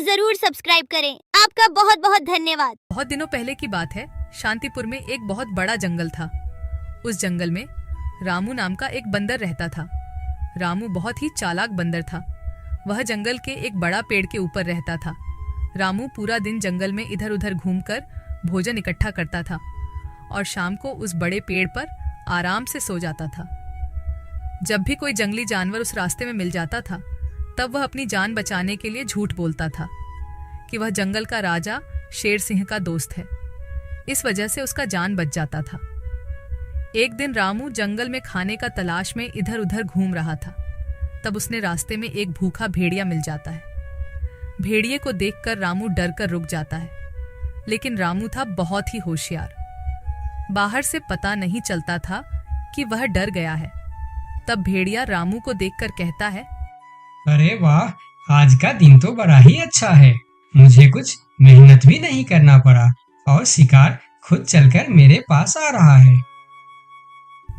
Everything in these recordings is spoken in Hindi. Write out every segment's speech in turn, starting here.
जरूर सब्सक्राइब करें। आपका बहुत बहुत धन्यवाद। बहुत दिनों पहले की बात है। शांतिपुर में एक बहुत बड़ा जंगल था। उस जंगल में रामू नाम का एक बंदर रहता था। रामू बहुत ही चालाक बंदर था। वह जंगल के एक बड़ा पेड़ के ऊपर रहता था। रामू पूरा दिन जंगल में इधर उधर घूमकर भोजन इकट्ठा करता था और शाम को उस बड़े पेड़ पर आराम से सो जाता था। जब भी कोई जंगली जानवर उस रास्ते में मिल जाता था, तब वह अपनी जान बचाने के लिए झूठ बोलता था कि वह जंगल का राजा शेर सिंह का दोस्त है। इस वजह से उसका जान बच जाता था। एक दिन रामू जंगल में खाने का तलाश में इधर उधर घूम रहा था। तब उसने रास्ते में एक भूखा भेड़िया मिल जाता है। भेड़िए को देखकर रामू डर कर रुक जाता है, लेकिन रामू था बहुत ही होशियार। बाहर से पता नहीं चलता था कि वह डर गया है। तब भेड़िया रामू को देखकर कहता है, अरे वाह, आज का दिन तो बड़ा ही अच्छा है। मुझे कुछ मेहनत भी नहीं करना पड़ा और शिकार खुद चलकर मेरे पास आ रहा है।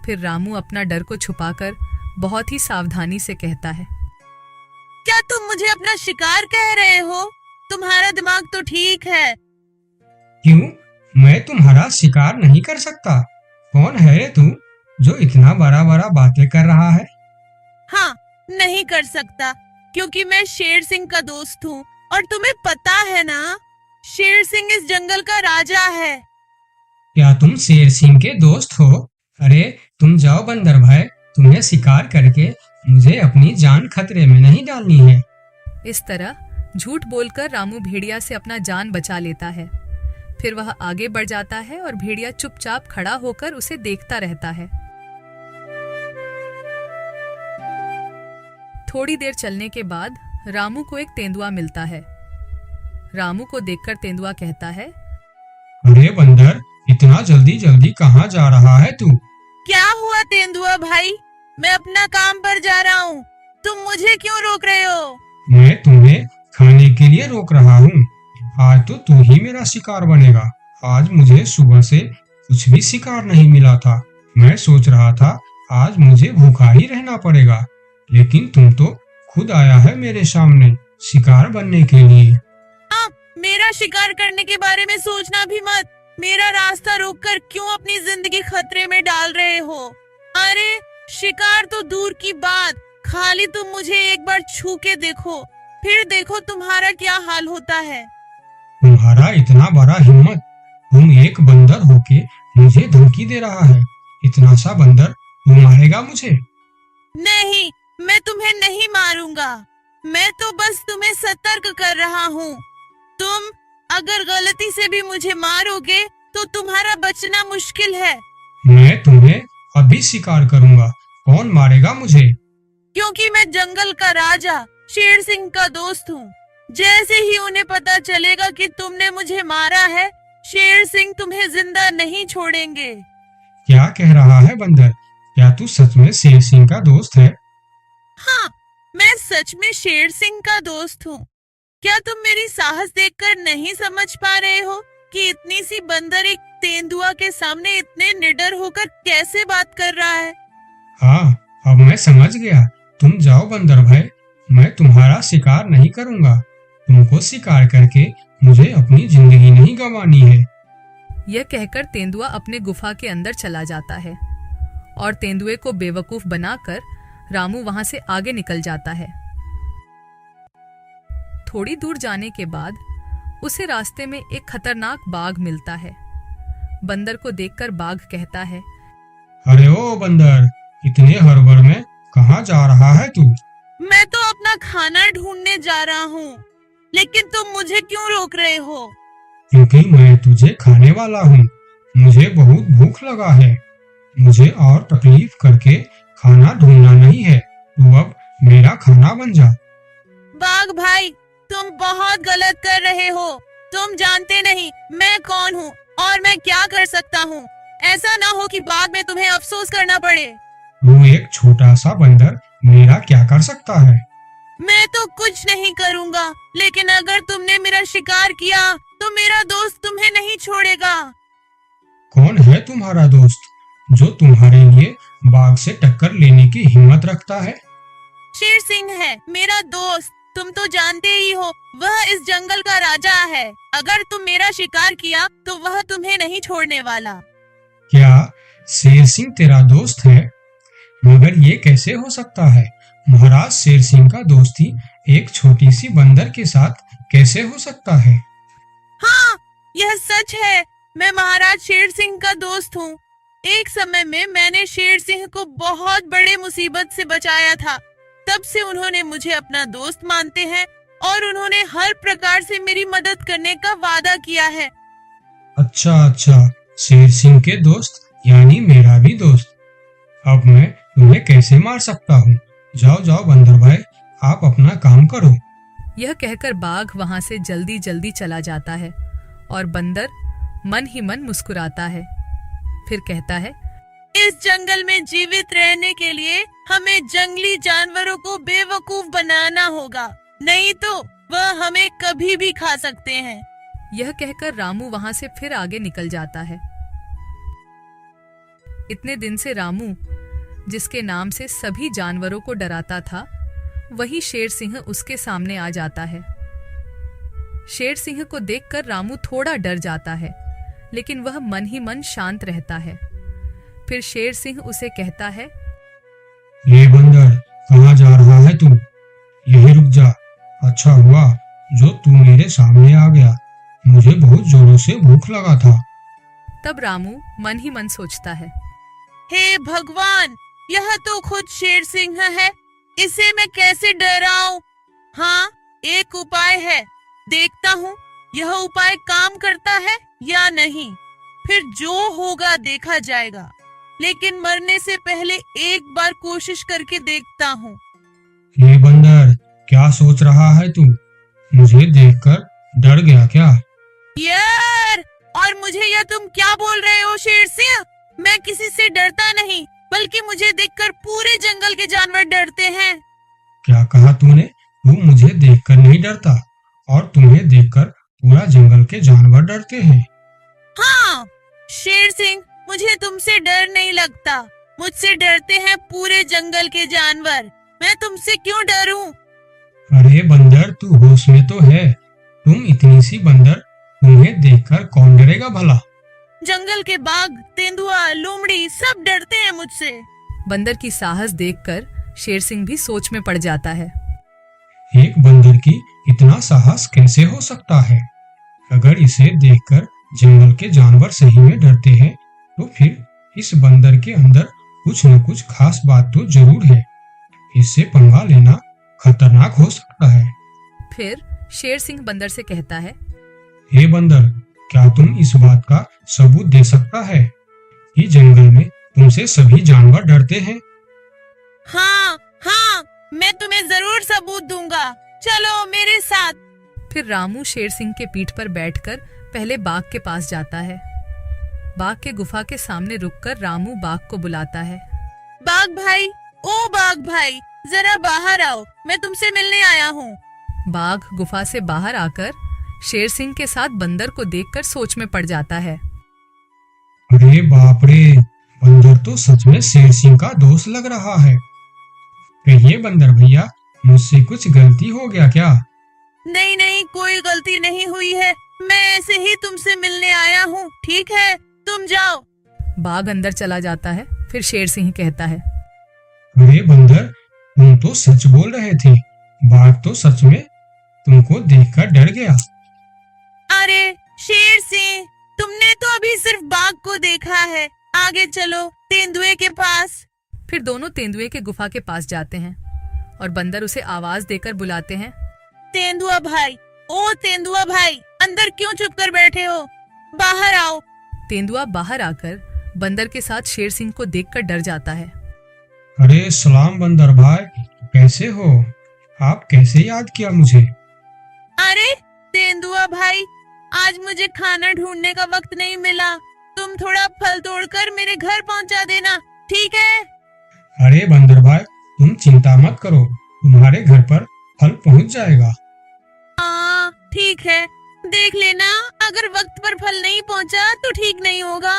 फिर रामू अपना डर को छुपाकर बहुत ही सावधानी से कहता है, क्या तुम मुझे अपना शिकार कह रहे हो? तुम्हारा दिमाग तो ठीक है। क्यों? मैं तुम्हारा शिकार नहीं कर सकता। कौन है रे तू जो इतना बड़ा बड़ा बातें कर रहा है? हाँ, नहीं कर सकता, क्योंकि मैं शेर सिंह का दोस्त हूँ और तुम्हें पता है ना, शेर सिंह इस जंगल का राजा है। क्या तुम शेर सिंह के दोस्त हो? अरे तुम जाओ बंदर भाई, तुम्हें शिकार करके मुझे अपनी जान खतरे में नहीं डालनी है। इस तरह झूठ बोलकर रामू भेड़िया से अपना जान बचा लेता है। फिर वह आगे बढ़ जाता है और भेड़िया चुपचाप खड़ा होकर उसे देखता रहता है। थोड़ी देर चलने के बाद रामू को एक तेंदुआ मिलता है। रामू को देखकर तेंदुआ कहता है, अरे बंदर, इतना जल्दी जल्दी कहाँ जा रहा है तू? क्या हुआ तेंदुआ भाई? मैं अपना काम पर जा रहा हूँ, तुम मुझे क्यों रोक रहे हो? मैं तुम्हें खाने के लिए रोक रहा हूँ। आज तो तू ही मेरा शिकार बनेगा। आज मुझे सुबह से कुछ भी शिकार नहीं मिला था। मैं सोच रहा था आज मुझे भूखा ही रहना पड़ेगा, लेकिन तुम तो खुद आया है मेरे सामने शिकार बनने के लिए। मेरा शिकार करने के बारे में सोचना भी मत। मेरा रास्ता रोककर क्यों अपनी जिंदगी खतरे में डाल रहे हो? अरे शिकार तो दूर की बात, खाली तुम मुझे एक बार छू के देखो, फिर देखो तुम्हारा क्या हाल होता है। तुम्हारा इतना बड़ा हिम्मत! तुम एक बंदर होके मुझे धमकी दे रहा है। इतना सा बंदर तू मारेगा मुझे? नहीं, मैं तुम्हें नहीं मारूंगा। मैं तो बस तुम्हें सतर्क कर रहा हूँ। तुम अगर गलती से भी मुझे मारोगे तो तुम्हारा बचना मुश्किल है। मैं तुम्हें अभी शिकार करूंगा। कौन मारेगा मुझे? क्योंकि मैं जंगल का राजा शेर सिंह का दोस्त हूँ। जैसे ही उन्हें पता चलेगा कि तुमने मुझे मारा है, शेर सिंह तुम्हें जिंदा नहीं छोड़ेंगे। क्या कह रहा है बंदर? क्या तू सच में शेर सिंह का दोस्त है? हाँ, मैं सच में शेर सिंह का दोस्त हूँ। क्या तुम मेरी साहस देखकर नहीं समझ पा रहे हो कि इतनी सी बंदर एक तेंदुआ के सामने इतने निडर होकर कैसे बात कर रहा है? हाँ, अब मैं समझ गया। तुम जाओ बंदर भाई, मैं तुम्हारा शिकार नहीं करूंगा। तुमको शिकार करके मुझे अपनी जिंदगी नहीं गंवानी है। यह कहकर तेंदुआ अपने गुफा के अंदर चला जाता है और तेंदुए को बेवकूफ बनाकर रामू वहां से आगे निकल जाता है। थोड़ी दूर जाने के बाद उसे रास्ते में एक खतरनाक बाघ मिलता है। बंदर को देखकर बाघ कहता है, अरे ओ बंदर, इतने हड़बड़ में कहाँ जा रहा है तू? मैं तो अपना खाना ढूंढने जा रहा हूँ, लेकिन तुम मुझे क्यों रोक रहे हो? क्योंकि मैं तुझे खाने वाला हूँ। मुझे बहुत भूख लगा है। मुझे और तकलीफ करके खाना ढूंढना नहीं है। तू अब मेरा खाना बन जा। बाघ भाई, तुम बहुत गलत कर रहे हो। तुम जानते नहीं मैं कौन हूँ और मैं क्या कर सकता हूँ। ऐसा ना हो कि बाद में तुम्हें अफसोस करना पड़े। तू एक छोटा सा बंदर मेरा क्या कर सकता है? मैं तो कुछ नहीं करूँगा, लेकिन अगर तुमने मेरा शिकार किया तो मेरा दोस्त तुम्हें नहीं छोड़ेगा। कौन है तुम्हारा दोस्त जो तुम्हारे लिए बाघ से टक्कर लेने की हिम्मत रखता है? शेर सिंह है मेरा दोस्त। तुम तो जानते ही हो वह इस जंगल का राजा है। अगर तुम मेरा शिकार किया तो वह तुम्हें नहीं छोड़ने वाला। क्या शेर सिंह तेरा दोस्त है? मगर ये कैसे हो सकता है? महाराज शेर सिंह का दोस्ती एक छोटी सी बंदर के साथ कैसे हो सकता है? हाँ, यह सच है। मैं महाराज शेर सिंह का दोस्त हूँ। एक समय में मैंने शेर सिंह को बहुत बड़े मुसीबत से बचाया था। तब से उन्होंने मुझे अपना दोस्त मानते हैं और उन्होंने हर प्रकार से मेरी मदद करने का वादा किया है। अच्छा, शेर सिंह के दोस्त यानी मेरा भी दोस्त। अब मैं तुम्हें कैसे मार सकता हूँ? जाओ बंदर भाई, आप अपना काम करो। यह कहकर बाघ वहां से जल्दी जल्दी चला जाता है और बंदर मन ही मन मुस्कुराता है। फिर कहता है, इस जंगल में जीवित रहने के लिए हमें जंगली जानवरों को बेवकूफ बनाना होगा, नहीं तो वह हमें कभी भी खा सकते हैं। यह कहकर रामू वहां से फिर आगे निकल जाता है। इतने दिन से रामू, जिसके नाम से सभी जानवरों को डराता था, वही शेर सिंह उसके सामने आ जाता है। शेर सिंह को देखकर रामू थोड़ा डर जाता है, लेकिन वह मन ही मन शांत रहता है। फिर शेर सिंह उसे कहता है, ये बंदर, कहाँ जा रहा है तू? यही रुक जा। अच्छा हुआ जो तू मेरे सामने आ गया, मुझे बहुत जोरों से भूख लगा था। तब रामू मन ही मन सोचता है, हे भगवान, यह तो खुद शेर सिंह है, इसे मैं कैसे डराऊं? हाँ, एक उपाय है, देखता हूँ यह उपाय काम करता है या नहीं। फिर जो होगा देखा जाएगा, लेकिन मरने से पहले एक बार कोशिश करके देखता हूँ। ये बंदर, क्या सोच रहा है तू? मुझे देखकर डर गया क्या? यार, और मुझे यह तुम क्या बोल रहे हो शेर सिंह? मैं किसी से डरता नहीं, बल्कि मुझे देखकर पूरे जंगल के जानवर डरते हैं। क्या कहा तूने? तू मुझे देखकर नहीं डरता और तुम्हें देखकर पूरा जंगल के जानवर डरते हैं। हाँ शेर सिंह, मुझे तुमसे डर नहीं लगता, मुझसे डरते हैं पूरे जंगल के जानवर। मैं तुमसे क्यों डरूं? अरे बंदर, तू होश में तो है? तुम इतनी सी बंदर, तुम्हें देखकर कौन डरेगा भला? जंगल के बाघ, तेंदुआ, लोमड़ी सब डरते हैं मुझसे। बंदर की साहस देखकर शेर सिंह भी सोच में पड़ जाता है। एक बंदर की इतना साहस कैसे हो सकता है? अगर इसे देखकर जंगल के जानवर सही में डरते हैं, तो फिर इस बंदर के अंदर कुछ न कुछ खास बात तो जरूर है। इससे पंगा लेना खतरनाक हो सकता है। फिर शेर सिंह बंदर से कहता है, हे बंदर, क्या तुम इस बात का सबूत दे सकता है कि जंगल में तुमसे सभी जानवर डरते हैं? हाँ, मैं तुम्हें जरूर सबूत दूंगा, चलो मेरे साथ। फिर रामू शेर सिंह के पीठ पर बैठकर पहले बाघ के पास जाता है। बाघ के गुफा के सामने रुककर रामू बाघ को बुलाता है। बाघ भाई, ओ बाघ भाई, जरा बाहर आओ, मैं तुमसे मिलने आया हूँ। बाघ गुफा से बाहर आकर शेर सिंह के साथ बंदर को देखकर सोच में पड़ जाता है। अरे बाप रे, बंदर तो सच में शेर सिंह का दोस्त लग रहा है। कहिए बंदर भैया, मुझसे कुछ गलती हो गया क्या? नहीं, कोई गलती नहीं हुई है, मैं ऐसे ही तुमसे मिलने आया हूँ, ठीक है, तुम जाओ। बाघ अंदर चला जाता है। फिर शेर सिंह कहता है, अरे बंदर, तुम तो सच बोल रहे थे। बाघ तो सच में तुमको देखकर डर गया। अरे शेर सिंह, तुमने तो अभी सिर्फ बाघ को देखा है, आगे चलो तेंदुए के पास। फिर दोनों तेंदुए के गुफा के पास जाते हैं और बंदर उसे आवाज देकर बुलाते हैं। तेंदुआ भाई, ओ तेंदुआ भाई, अंदर क्यों चुप कर बैठे हो? बाहर आओ। तेंदुआ बाहर आकर बंदर के साथ शेर सिंह को देखकर डर जाता है। अरे सलाम बंदर भाई, कैसे हो? आप कैसे याद किया मुझे? अरे तेंदुआ भाई, आज मुझे खाना ढूंढने का वक्त नहीं मिला, तुम थोड़ा फल तोड़कर मेरे घर पहुंचा देना, ठीक है? अरे बंदर भाई, तुम चिंता मत करो, तुम्हारे घर पर फल पहुंच जाएगा। हाँ ठीक है, देख लेना, अगर वक्त पर फल नहीं पहुंचा तो ठीक नहीं होगा।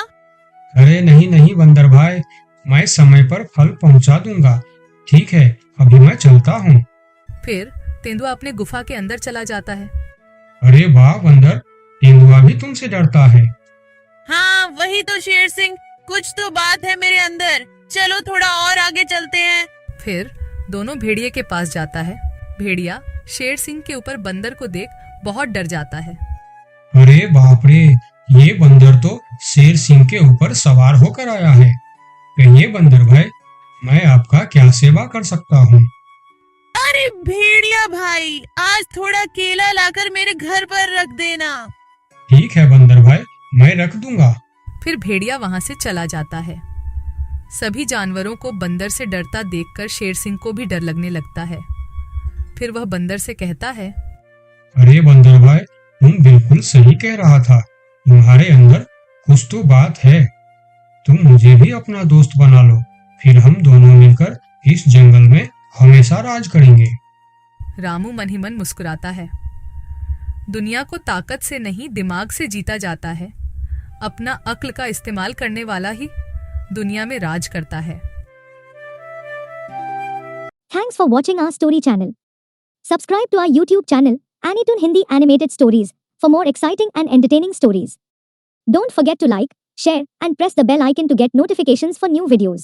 अरे नहीं बंदर भाई, मैं समय पर फल पहुंचा दूंगा। ठीक है, अभी मैं चलता हूँ। फिर तेंदुआ अपने गुफा के अंदर चला जाता है। अरे वाह बंदर, तेंदुआ भी तुमसे डरता है। हाँ वही तो शेर सिंह, कुछ तो बात है मेरे अंदर। चलो थोड़ा और आगे चलते हैं। फिर दोनों भेड़िए के पास जाता है। भेड़िया शेर सिंह के ऊपर बंदर को देख बहुत डर जाता है। अरे बाप रे, ये बंदर तो शेर सिंह के ऊपर सवार होकर आया है। कहिए बंदर भाई, मैं आपका क्या सेवा कर सकता हूँ? अरे भेड़िया भाई, आज थोड़ा केला लाकर मेरे घर पर रख देना। ठीक है बंदर भाई, मैं रख दूंगा। फिर भेड़िया वहां से चला जाता है। सभी जानवरों को बंदर से डरता देखकर शेर सिंह को भी डर लगने लगता है। फिर वह बंदर से कहता है, अरे बंदर भाई, तुम बिल्कुल सही कह रहा था। तुम्हारे अंदर कुछ तो बात है। तुम मुझे भी अपना दोस्त बना लो, फिर हम दोनों मिलकर इस जंगल में हमेशा राज करेंगे। रामू मन ही मन मुस्कुराता है। दुनिया को ताकत से नहीं दिमाग से जीता जाता है। अपना अक्ल का इस्तेमाल करने वाला ही दुनिया में राज करता है। Thanks for watching our story channel. Subscribe to our YouTube channel, Anytoon Hindi Animated Stories, for more exciting and entertaining stories. Don't forget to like, share, and press the bell icon to get notifications for new videos.